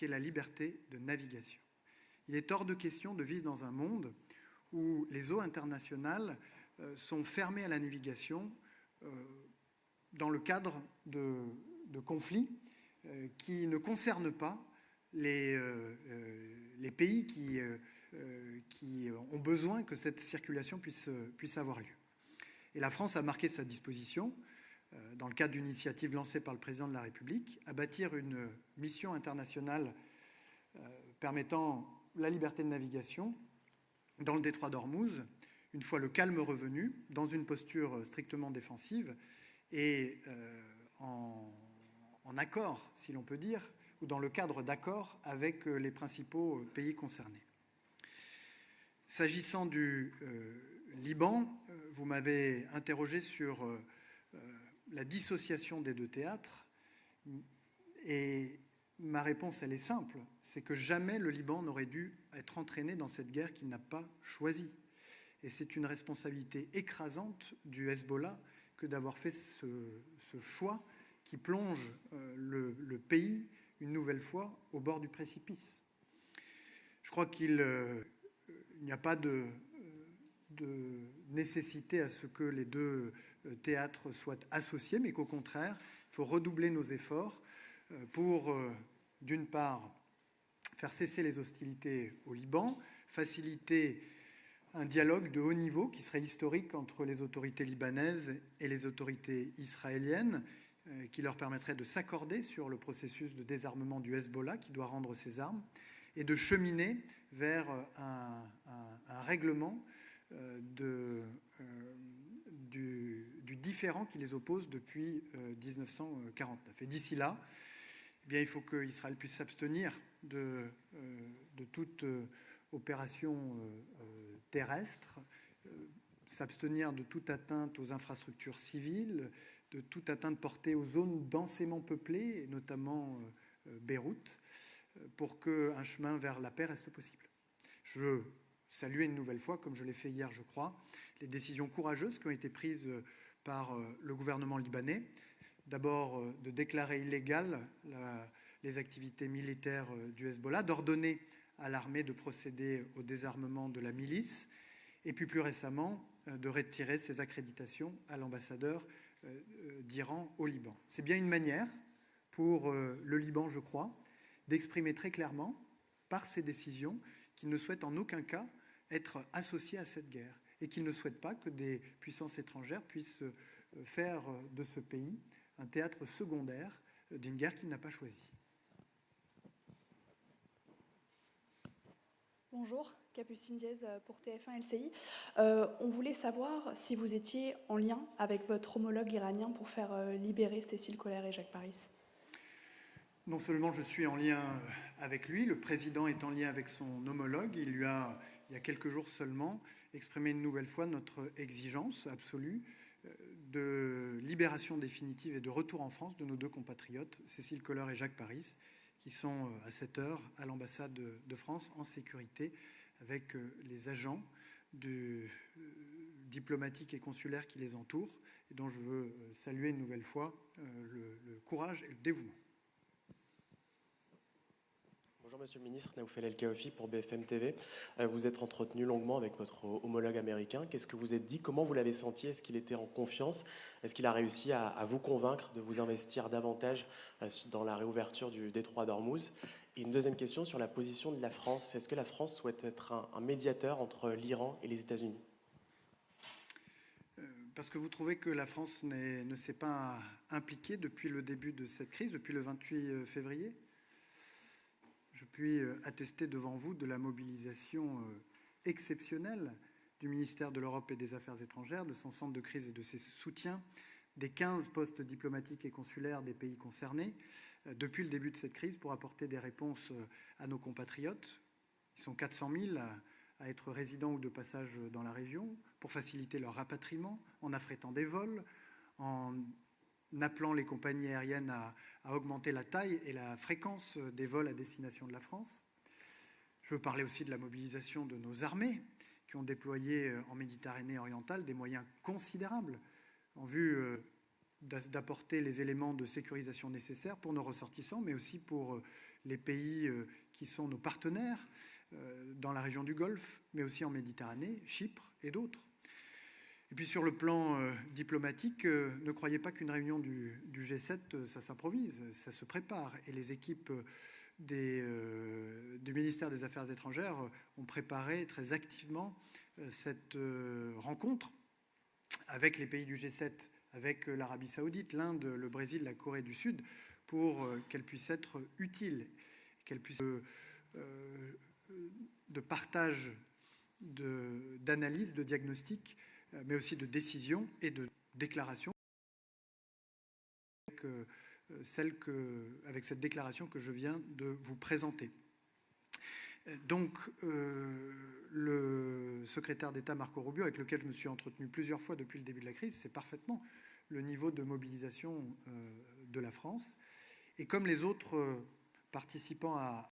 qui est la liberté de navigation. Il est hors de question de vivre dans un monde où les eaux internationales sont fermées à la navigation dans le cadre de conflits qui ne concernent pas les pays qui ont besoin que cette circulation puisse avoir lieu. Et la France a marqué sa disposition, dans le cadre d'une initiative lancée par le président de la République, à bâtir une mission internationale permettant la liberté de navigation dans le détroit d'Ormuz, une fois le calme revenu, dans une posture strictement défensive et en accord, si l'on peut dire, ou dans le cadre d'accords avec les principaux pays concernés. S'agissant du Liban, vous m'avez interrogé sur la dissociation des deux théâtres, et ma réponse, elle est simple, c'est que jamais le Liban n'aurait dû être entraîné dans cette guerre qu'il n'a pas choisie. Et c'est une responsabilité écrasante du Hezbollah que d'avoir fait ce choix qui plonge le pays, une nouvelle fois, au bord du précipice. Je crois qu'il n'y a pas de nécessité à ce que les deux théâtres soient associés, mais qu'au contraire, il faut redoubler nos efforts pour, d'une part, faire cesser les hostilités au Liban, faciliter un dialogue de haut niveau qui serait historique entre les autorités libanaises et les autorités israéliennes, qui leur permettrait de s'accorder sur le processus de désarmement du Hezbollah qui doit rendre ses armes, et de cheminer vers un règlement du différend qui les oppose depuis 1949. Et d'ici là, eh bien, il faut qu'Israël puisse s'abstenir de toute opération terrestre, s'abstenir de toute atteinte aux infrastructures civiles, de toute atteinte portée aux zones densément peuplées, et notamment Beyrouth, pour qu'un chemin vers la paix reste possible. Je salue une nouvelle fois, comme je l'ai fait hier, je crois, les décisions courageuses qui ont été prises par le gouvernement libanais. D'abord, de déclarer illégales les activités militaires du Hezbollah, d'ordonner à l'armée de procéder au désarmement de la milice, et puis plus récemment, de retirer ses accréditations à l'ambassadeur d'Iran au Liban. C'est bien une manière pour le Liban, je crois, d'exprimer très clairement, par ces décisions, qu'il ne souhaite en aucun cas être associé à cette guerre et qu'il ne souhaite pas que des puissances étrangères puissent faire de ce pays un théâtre secondaire d'une guerre qu'il n'a pas choisie. Bonjour, Capucine Diaz pour TF1 LCI. On voulait savoir si vous étiez en lien avec votre homologue iranien pour faire libérer Cécile Kohler et Jacques Paris. Non seulement je suis en lien avec lui, le président est en lien avec son homologue. Il lui a, il y a quelques jours seulement, exprimé une nouvelle fois notre exigence absolue de libération définitive et de retour en France de nos deux compatriotes, Cécile Kohler et Jacques Paris, qui sont à cette heure à l'ambassade de France en sécurité avec les agents diplomatiques et consulaires qui les entourent, et dont je veux saluer une nouvelle fois le courage et le dévouement. Bonjour Monsieur le Ministre, Naoufel El-Kaofi pour BFM TV. Vous êtes entretenu longuement avec votre homologue américain. Qu'est-ce que vous êtes dit? Comment vous l'avez senti? Est-ce qu'il était en confiance? Est-ce qu'il a réussi à vous convaincre de vous investir davantage dans la réouverture du détroit d'Ormuz? Et une deuxième question sur la position de la France. Est-ce que la France souhaite être un médiateur entre l'Iran et les États-Unis? Parce que vous trouvez que la France ne s'est pas impliquée depuis le début de cette crise, depuis le 28 février? Je puis attester devant vous de la mobilisation exceptionnelle du ministère de l'Europe et des Affaires étrangères, de son centre de crise et de ses soutiens, des 15 postes diplomatiques et consulaires des pays concernés, depuis le début de cette crise, pour apporter des réponses à nos compatriotes. Ils sont 400 000 à être résidents ou de passage dans la région, pour faciliter leur rapatriement, en affrétant des vols, en appelant les compagnies aériennes à augmenter la taille et la fréquence des vols à destination de la France. Je veux parler aussi de la mobilisation de nos armées, qui ont déployé en Méditerranée orientale des moyens considérables en vue d'apporter les éléments de sécurisation nécessaires pour nos ressortissants, mais aussi pour les pays qui sont nos partenaires dans la région du Golfe, mais aussi en Méditerranée, Chypre et d'autres. Et puis sur le plan diplomatique, ne croyez pas qu'une réunion du G7, ça s'improvise, ça se prépare. Et les équipes du ministère des Affaires étrangères ont préparé très activement cette rencontre avec les pays du G7, avec l'Arabie Saoudite, l'Inde, le Brésil, la Corée du Sud, pour qu'elle puisse être utile, qu'elle puisse de partage, d'analyse, de diagnostic, mais aussi de décision et de déclaration, avec cette déclaration que je viens de vous présenter. Donc, le secrétaire d'État Marco Rubio, avec lequel je me suis entretenu plusieurs fois depuis le début de la crise, sait parfaitement le niveau de mobilisation de la France. Et comme les autres participants à